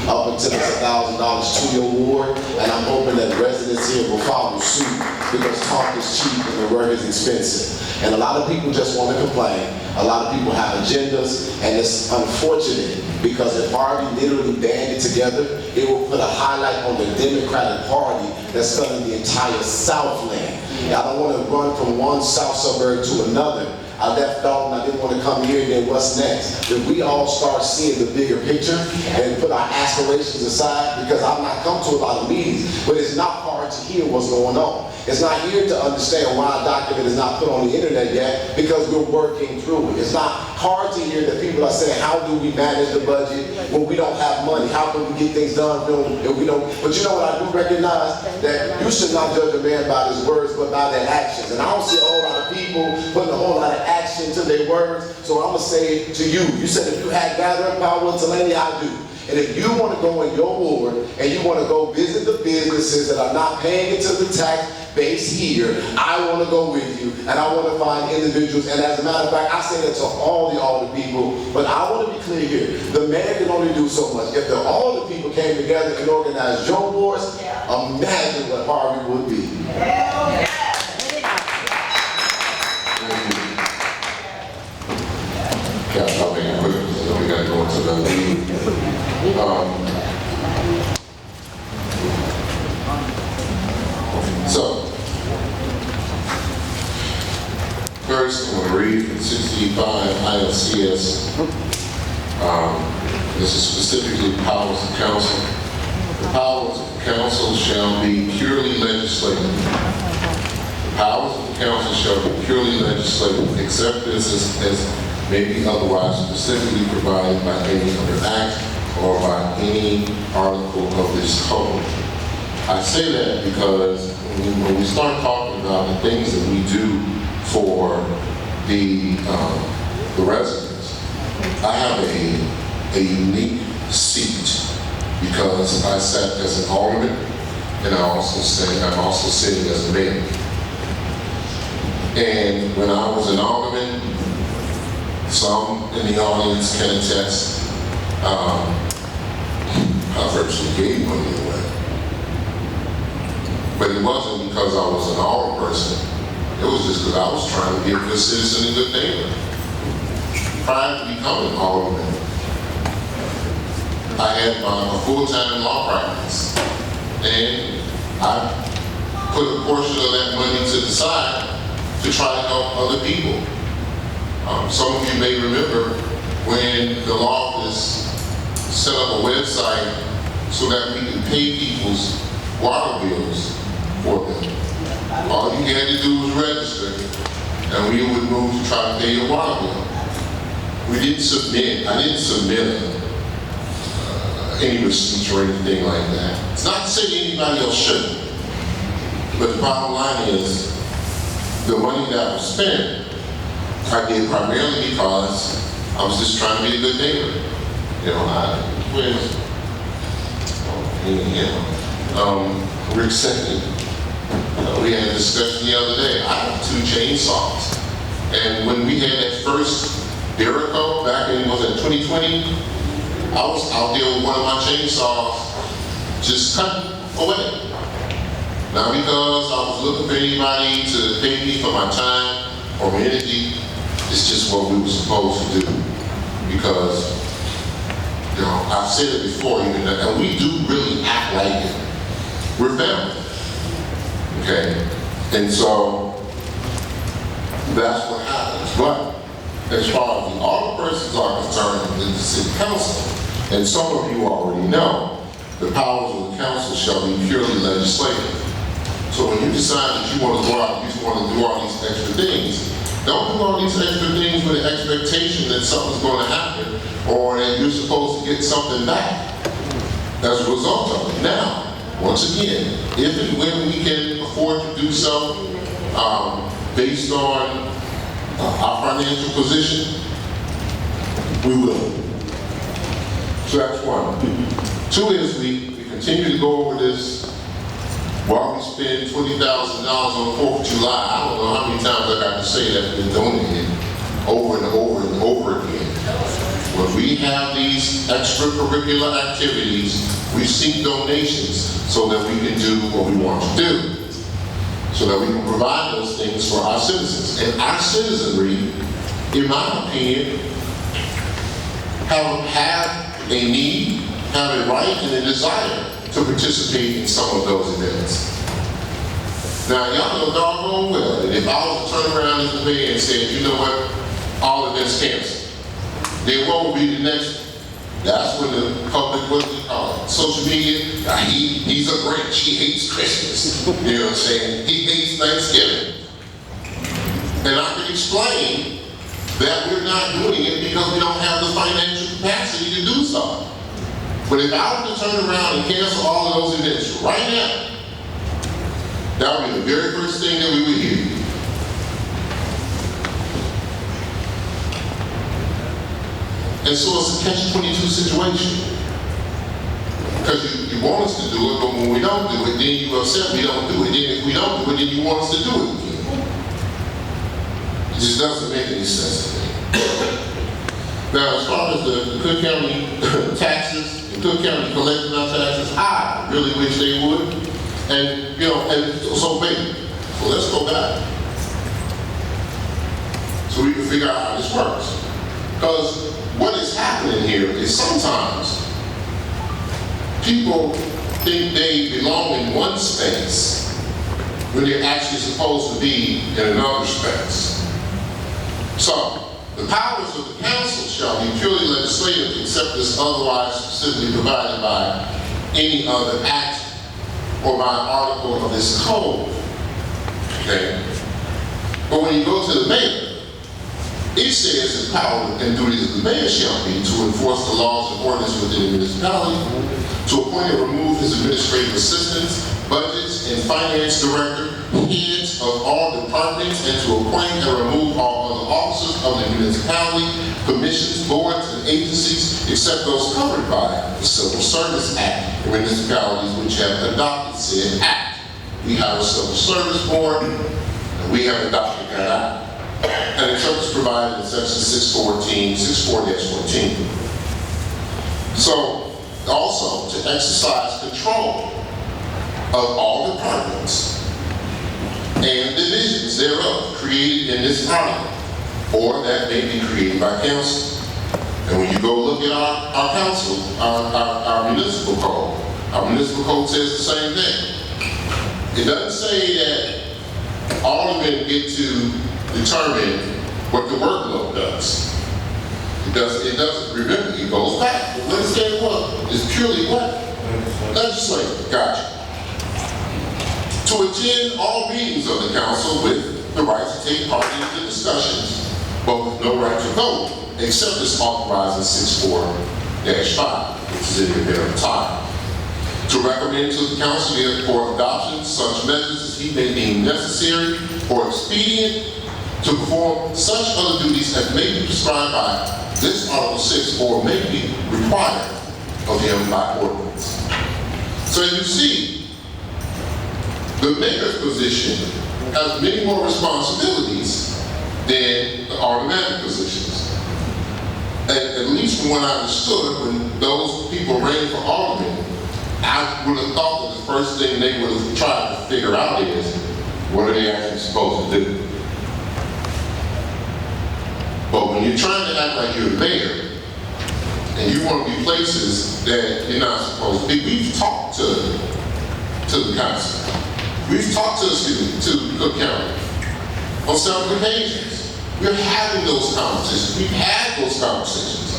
up until it's $1,000 to your ward, and I'm hoping that residents here will follow suit, because talk is cheap and the work is expensive. And a lot of people just want to complain. A lot of people have agendas, and it's unfortunate, because if Harvey literally banded together, it will put a highlight on the Democratic Party that's filling the entire Southland. I don't want to run from one South suburb to another. I left Dalton, I didn't want to come here, and then what's next? If we all start seeing the bigger picture and put our aspirations aside, because I've not come to a lot of meetings, but it's not hard to hear what's going on. It's not here to understand why a document is not put on the internet yet, because we're working through it. It's not hard to hear that people are saying, how do we manage the budget when we don't have money? How can we get things done if we don't? But you know what, I do recognize that you should not judge a man by his words, but by their actions. And I don't see a whole lot of people putting a whole lot of action to their words. So I'm going to say it to you. You said if you had gathering power in Tulane, I do. And if you want to go in your ward and you want to go visit the businesses that are not paying into the tax base here, I want to go with you, and I want to find individuals. And as a matter of fact, I say that to all the people, but I want to be clear here. The man can only do so much. If all the people came together and organized your wars, imagine what Harvey would be. I'll make it quick, so we got to go into the meeting. So, first, I'm going to read from 65 ILCS. This is specifically powers of council. The powers of council shall be purely legislative. The powers of the council shall be purely legislative, except as may be otherwise specifically provided by any other act or by any article of this code. I say that because when we start talking about the things that we do for the residents, I have a unique seat because I sat as an alderman, and I'm also sitting as a mayor. And when I was an alderman, some in the audience can attest, I virtually gave money away. But it wasn't because I was an alder person. It was just because I was trying to be a good citizen and good neighbor. Prior to becoming alderman, I had a full-time law practice, and I put a portion of that money to the side to try to help other people. Some of you may remember when the law office set up a website so that we could pay people's water bills for them. All you had to do was register, and we would move to try to pay your water bill. I didn't submit any receipts or anything like that. It's not to say that anybody else shouldn't, but the bottom line is the money that was spent, I did primarily because I was just trying to be a good neighbor. Rick said, we had a discussion the other day. I have 2 chainsaws. And when we had that first Jericho back in, was it 2020? I was out there with one of my chainsaws just cutting away. Not because I was looking for anybody to pay me for my time or my energy. It's just what we were supposed to do. Because, I've said it before, and we do really act like it. We're family. okay? And so, that's what happens. But as far as the alderpersons are concerned, in the city council, and some of you already know, the powers of the council shall be purely legislative. So when you decide that you want to go out, you want to do all these extra things, don't do all these extra things with the expectation that something's going to happen or that you're supposed to get something back as a result of it. Now, once again, if and when we can afford to do so, based on our financial position, we will. So that's one. Two is we continue to go over this. While we spend $20,000 on the 4th of July, I don't know how many times I got to say that been donated over and over and over again. When we have these extracurricular activities, we seek donations so that we can do what we want to do, so that we can provide those things for our citizens. And our citizenry, in my opinion, have a need, have a right and a desire to participate in some of those events. Now, y'all know doggone well that if I was to turn around as the mayor and say, you know what, all events canceled, then what will be the next? That's when the public, what do you call it? Social media, he's a Grinch, he hates Christmas. You know what I'm saying? He hates Thanksgiving. And I can explain that we're not doing it because we don't have the financial capacity to do so. But if I were to turn around and cancel all of those events right now, that would be the very first thing that we would hear. And so it's a catch-22 situation. Because you want us to do it, but when we don't do it, then you upset we don't do it. Then if we don't do it, then you want us to do it again. It just doesn't make any sense to me. Now, as far as the Cook County taxes, the Cook County collecting our taxes, I really wish they would. And, you know, and so maybe. So let's go back. So we can figure out how this works. Because what is happening here is sometimes people think they belong in one space when they're actually supposed to be in another space. So, the powers of the council shall be purely legislative except as otherwise specifically provided by any other act or by article of this code. Okay? But when you go to the mayor, it says the power and duties of the mayor shall be to enforce the laws and ordinances within the municipality, to appoint and remove his administrative assistants, budgets and finance director, heads of all departments, and to appoint and remove all other officers of the municipality, commissions, boards, and agencies, except those covered by the Civil Service Act, the municipalities which have adopted said act. We have a Civil Service Board, and we have adopted that act. And the church is provided in section 640-14. So, also to exercise control of all departments and divisions thereof created in this parliament, or that may be created by council. And when you go look at our council, our municipal code says the same thing. It doesn't say that all of them get to determine what the workload does. It doesn't, remember, it goes back. But what it said was, it's purely what? Legislative, gotcha. To attend all meetings of the council with the right to take part in the discussions, but with no right to vote, except as authorized in 64-5, which is in your time. To recommend to the council for adoption such measures as he may deem necessary or expedient to perform such other duties as may be prescribed by this Article 6 or may be required of him by ordinance. So as you see, the mayor's position has many more responsibilities than the automatic positions. At least from what I understood, when those people ran for alderman, I would have thought that the first thing they would have tried to figure out is, what are they actually supposed to do? But when you're trying to act like you're a mayor, and you want to be places that you're not supposed to be, we've talked to the council. We've talked to Cook County on several occasions. We're having those conversations. We've had those conversations.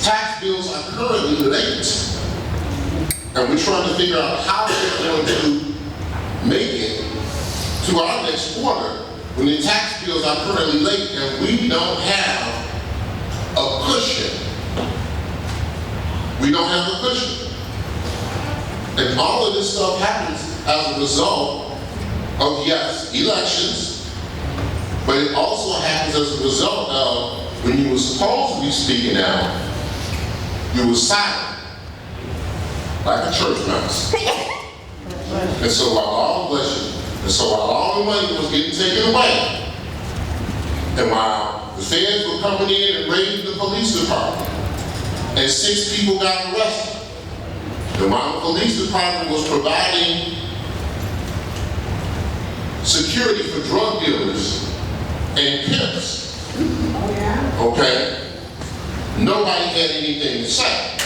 Tax bills are currently late. And we're trying to figure out how we're going to make it to our next quarter when the tax bills are currently late and we don't have a cushion. We don't have a cushion. And all of this stuff happens as a result of, yes, elections, but it also happens as a result of when you were supposed to be speaking out, you were silent, like a church mouse. And so while all the money was getting taken away, and while the feds were coming in and raiding the police department, and 6 people got arrested, and while the police department was providing security for drug dealers and pimps, okay, nobody had anything to say.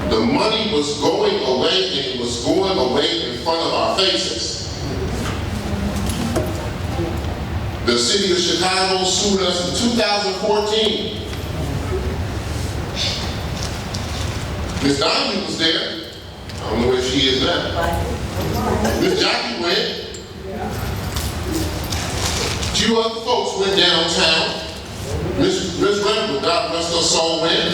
The money was going away, and it was going away in front of our faces. The city of Chicago sued us in 2014. Miss Donahue was there. I don't know where she is now. Miss Jackie went. A few other folks went downtown. Miss Randle, God rest her soul, went.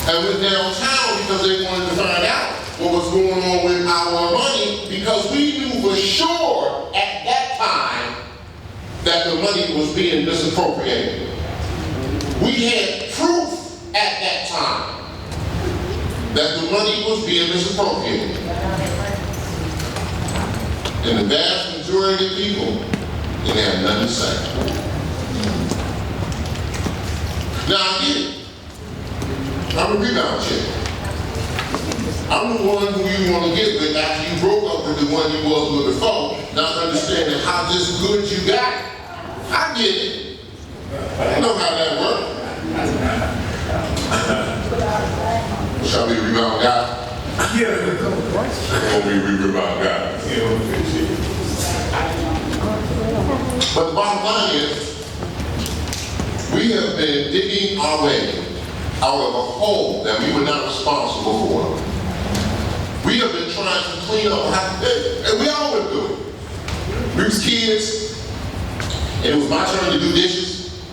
And went downtown because they wanted to find out what was going on with our money, because we knew for sure at that time that the money was being misappropriated. We had proof at that time that the money was being misappropriated. And the vast majority of people didn't have nothing to say. Now I get it. I'm a rebound chick. I'm the one who you want to get with after you broke up with the one you was with before, not understanding how just good you got it. I get it. I know how that works. Shall we rebound guy? Yeah. Or we rebound guy? But the bottom line is, we have been digging our way out of a hole that we were not responsible for. We have been trying to clean up, and we all went through it. We was kids, and it was my turn to do dishes.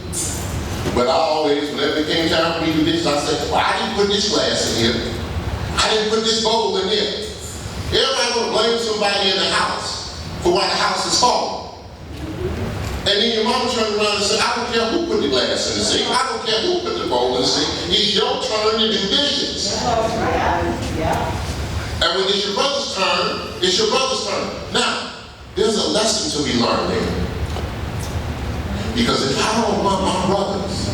But I always, whenever it came time for me to do dishes, I said, well, I didn't put this glass in here. I didn't put this bowl in here. Everybody gonna blame somebody in the house for why the house is falling. And then your mama turned around and said, I don't care who put the glass in the sink. I don't care who put the bowl in the sink. It's your turn to do dishes. And when it's your brother's turn, it's your brother's turn. Now, there's a lesson to be learned there. Because if I don't want my brothers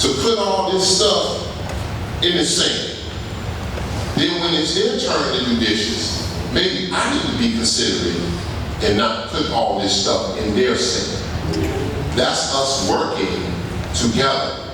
to put all this stuff in the sink, then when it's their turn to do dishes, maybe I need to be considerate and not put all this stuff in their sink. That's us working together.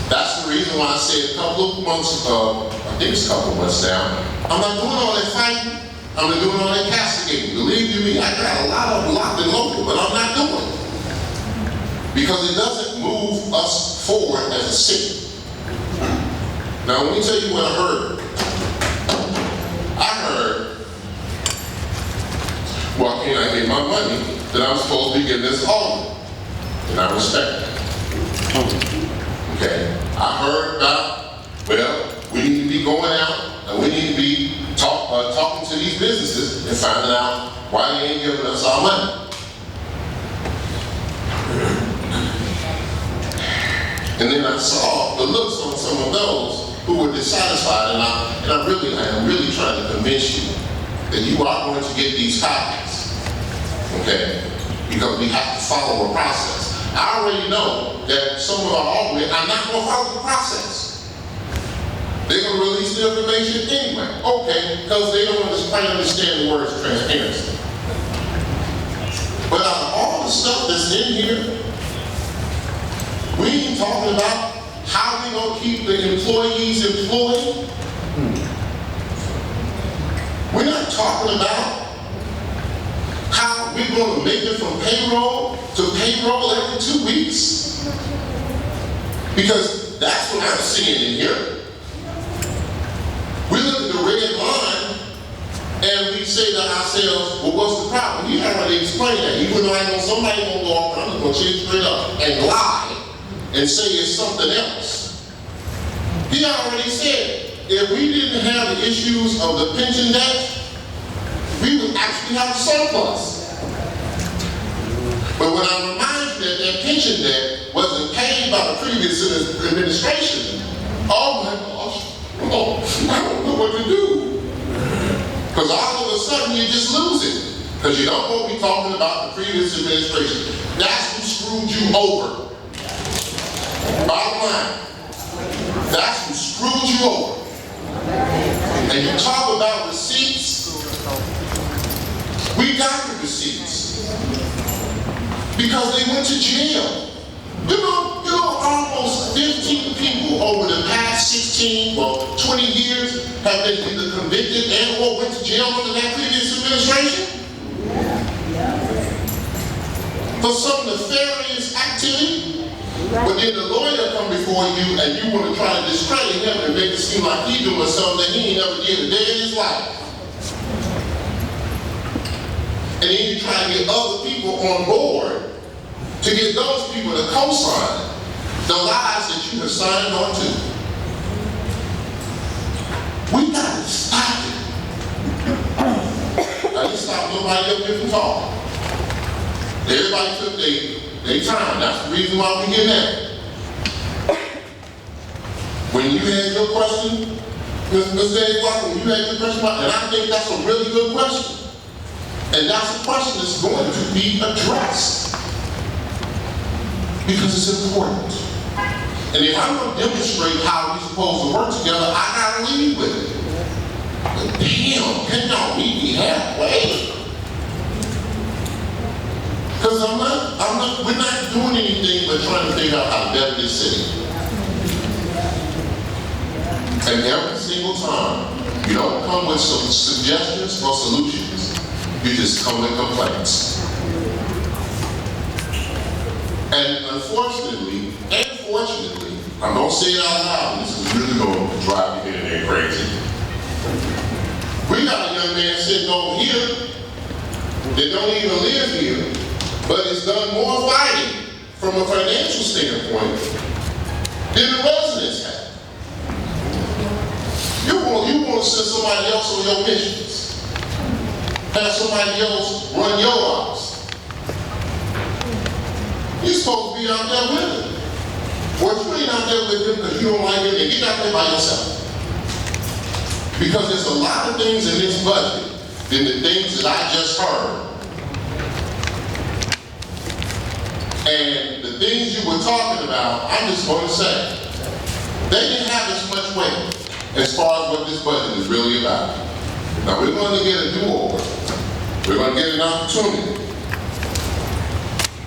That's the reason why I said a couple of months ago, I think it's a couple of months now, I'm not doing all that fighting, I'm not doing all that castigating. Believe you me, I got a lot of them locked and loaded, but I'm not doing it. Because it doesn't move us forward as a city. Now let me tell you what I heard. I heard, well, can I get my money that I'm supposed to be getting this Alderman? And I respect that. Okay, I heard about, well, we need to be going out and we need to be talking to these businesses and finding out why they ain't giving us our money. And then I saw the looks on some of those who were dissatisfied, and I am really trying to convince you that you are going to get these copies, okay? Because we have to follow a process. I already know that some of our aldermen are not going to follow the process. They're going to release the information anyway, okay, because they don't understand the words transparency. But out of all the stuff that's in here, we ain't talking about how we gonna keep the employees employed. We're not talking about how we're going to make it from payroll to payroll every 2 weeks? Because that's what I'm seeing in here. We look at the red line and we say to ourselves, well, what's the problem? He already explained that. Even though I know somebody gonna go off, I'm gonna change straight up and lie and say it's something else. He already said, if we didn't have the issues of the pension debt, we would actually have a surplus. But when I remind you that that pension debt wasn't paid by the previous administration, oh my gosh, I don't know what to do. Because all of a sudden you just lose it. Because you don't want to be talking about the previous administration. That's who screwed you over. Bottom line, that's who screwed you over. And you talk about receipts, we got the receipts. Because they went to jail. You know, almost 15 people over the past 16 or 20 years have been either convicted and or went to jail under that previous administration for some nefarious activity. But then the lawyer come before you and you want to try to discredit him and make it seem like he's doing something that he ain't never did a day in his life. And then you try to get other people on board to get those people to co-sign the lies that you have signed on to. We got to stop it. I didn't stop nobody up here from talking. Everybody took their time. That's the reason why we get that. When you had your question, Ms. Dave Walker, when you had your question, and I think that's a really good question. And that's a question that's going to be addressed. Because it's important. And if I'm going to demonstrate how we're supposed to work together, I got to lead with it. But damn, can y'all meet me halfway? Because we're not doing anything but trying to figure out how to better this city. And every single time, you don't come with some suggestions or solutions. You just come with complaints. And unfortunately, and fortunately, I'm going to say it out loud, this is really going to drive you in there crazy. We got a young man sitting over here that don't even live here, but has done more fighting from a financial standpoint than the residents have. You want to send somebody else on your missions. Have somebody else run your house. You're supposed to be out there with him. Or if you ain't out there with him because you don't like him, then get out there by yourself. Because there's a lot of things in this budget than the things that I just heard. And the things you were talking about, I'm just going to say, they didn't have as much weight as far as what this budget is really about. Now we're going to get a do-over. We're going to get an opportunity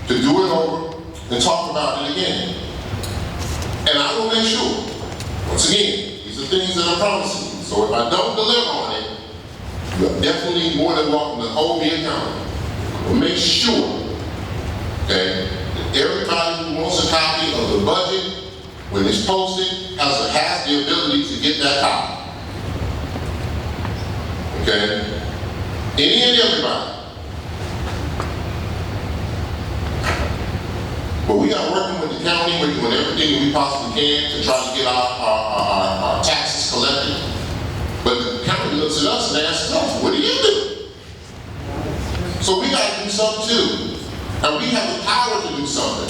to do it over and talk about it again. And I will make sure, once again, these are things that I'm promising you. So if I don't deliver on it, you're definitely more than welcome to hold me accountable. We'll make sure, okay, that everybody who wants a copy of the budget, when it's posted, has the ability to get that copy. Okay? Any and everybody. But we are working with the county, we're doing everything we possibly can to try to get our taxes collected. But the county looks at us and asks us, what do you do? So we got to do something too. And we have the power to do something.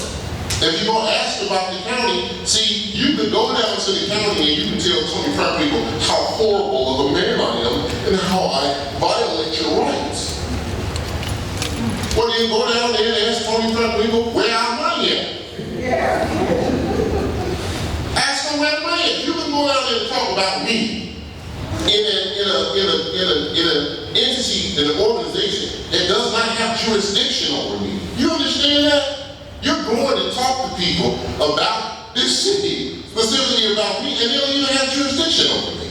If you're going to ask about the county, see, you can go down to the county and you can tell 25 people how horrible of a man I am and how I violate your rights. Or then go down there and ask Tony Franklin where our money at. Yeah. Ask them where the money at. You can go down there and talk about me in an entity, in an organization that does not have jurisdiction over me. You understand that? You're going to talk to people about this city, specifically about me, and they don't even have jurisdiction over me.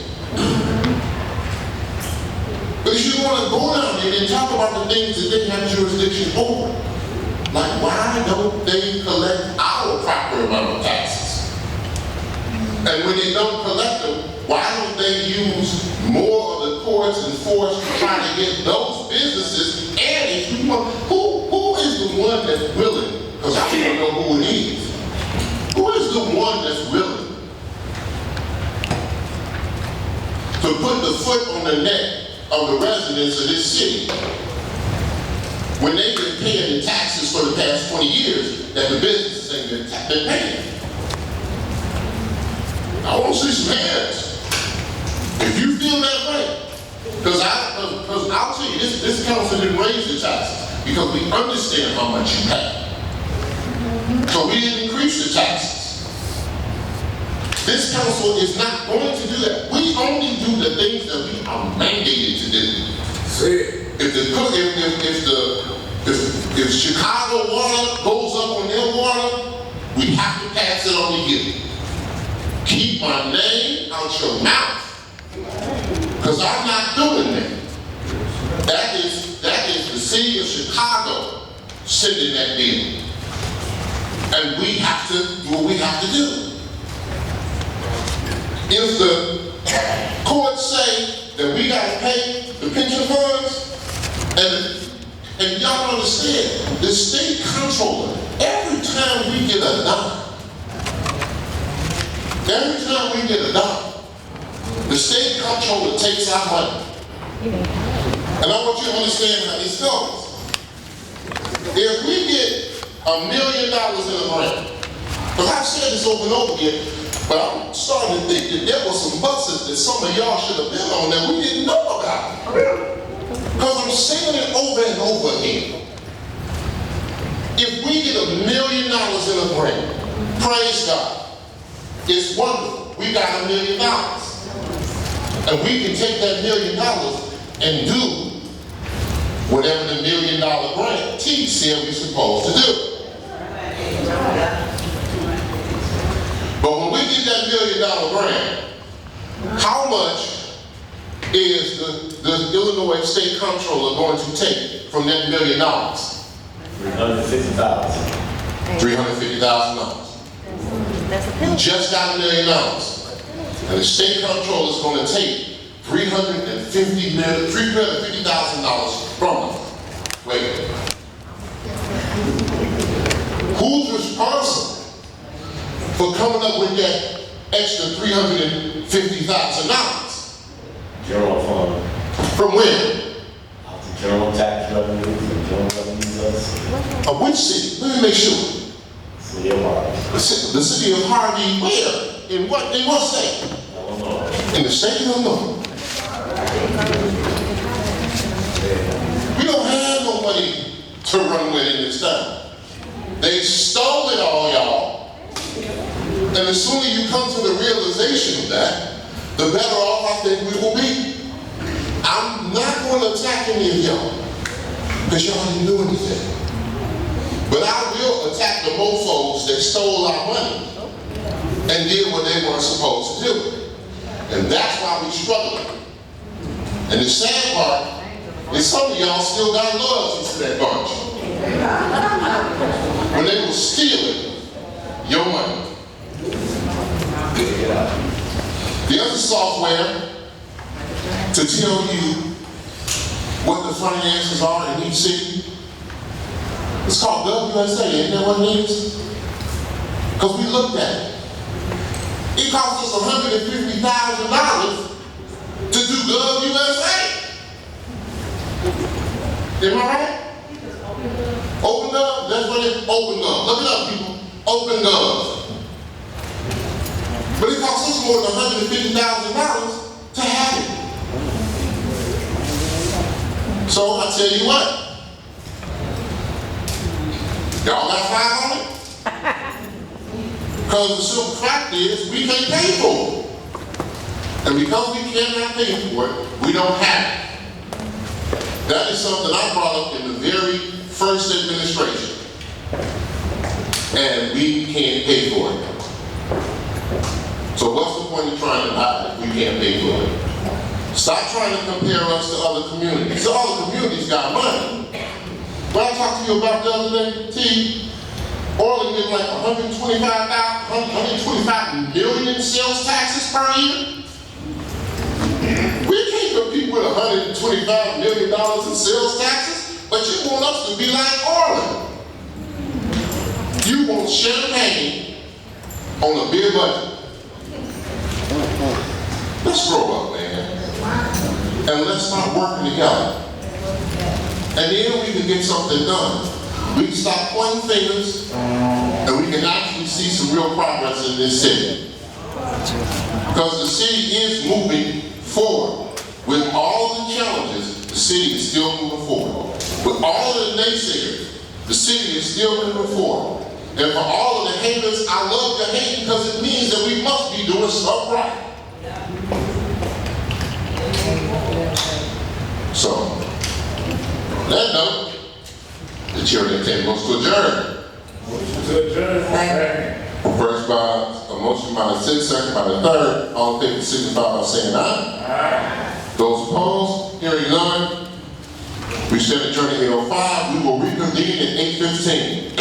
But if you want to go down there and talk about the things that they have jurisdiction over. Like, why don't they collect our proper amount of taxes? And when they don't collect them, why don't they use more of the courts and force to try to get those businesses? And if you want, who is the one that's willing? Because I don't know who it is. Who is the one that's willing to put the foot on the neck of the residents of this city when they've been paying the taxes for the past 20 years that the businesses ain't been paying? I want to see some hands. If you feel that way, because I'll tell you, this council didn't raise the taxes because we understand how much you pay. So we didn't increase the taxes. This council is not going to do that. We only do the things that we are mandated to do. If Chicago water goes up on their water, we have to pass it on to you. Keep my name out your mouth, because I'm not doing that. That is the city of Chicago sending that bill. And we have to do what we have to do. If the courts say that we got to pay the pension funds, and y'all understand, the state comptroller, every time we get a dime, the state comptroller takes our money. And I want you to understand how this goes. If we get $1 million in a grant, because I've said this over and over again, but I'm starting to think that there were some buses that some of y'all should have been on that we didn't know about. Because I'm saying it over and over again. If we get $1 million in a grant, praise God, it's wonderful. We got $1 million. And we can take that $1 million and do whatever the $1 million grantee said we're supposed to do. But when we get that $1 million grant, how much is the Illinois State Comptroller going to take from that $1 million? $350,000. $350,000. We just got $1 million. And the State Comptroller is going to take $350,000 from us. Wait. Who's responsible for coming up with that extra $350,000? General fund. From when? Out the general tax revenues and general revenues. Of which city? Let me make sure. City of Harvey. The city of Harvey, where? In what state? Illinois. In the state of Illinois. We don't have no money to run with in this town. They stole it all, y'all. And the sooner you come to the realization of that, the better off I think we will be. I'm not going to attack any of y'all, because y'all didn't do anything. But I will attack the mofos that stole our money and did what they weren't supposed to do. And that's why we struggle. And the sad part is some of y'all still got loyalty to that bunch. When they were stealing your money. The other software to tell you what the finances are in each city, it's called WSA, isn't that what it is? Because we looked at it. It cost us $150,000 to do GovUSA. Am I right? OpenGov, that's what it is, OpenGov. Look it up, people. OpenGov. But it costs us more than $150,000 to have it. So I tell you what, y'all got 5 on it? Because the simple fact is, we can't pay for it. And because we cannot pay for it, we don't have it. That is something I brought up in the very first administration. And we can't pay for it. So what's the point of trying to buy it if we can't pay for it? Stop Stop trying to compare us to other communities. The other communities got money. What I talked to you about the other day, T, Orland get like 125 million sales taxes per year. We can't compete with $125 million in sales taxes, but you want us to be like Orland. You want champagne on a beer budget. Let's grow up, man. And let's start working together. And then we can get something done. We can stop pointing fingers, and we can actually see some real progress in this city. Because the city is moving forward. With all the challenges, the city is still moving forward. With all of the naysayers, the city is still moving forward. And for all of the haters, I love the hate because it means that we must be doing stuff right. So, on that note, the chair of the table goes to adjourn. First by a motion by the sixth, second by the third. All in favor signify by saying aye. Those opposed, hearing none. We stand adjourned at 8:05. We will reconvene at 8:15.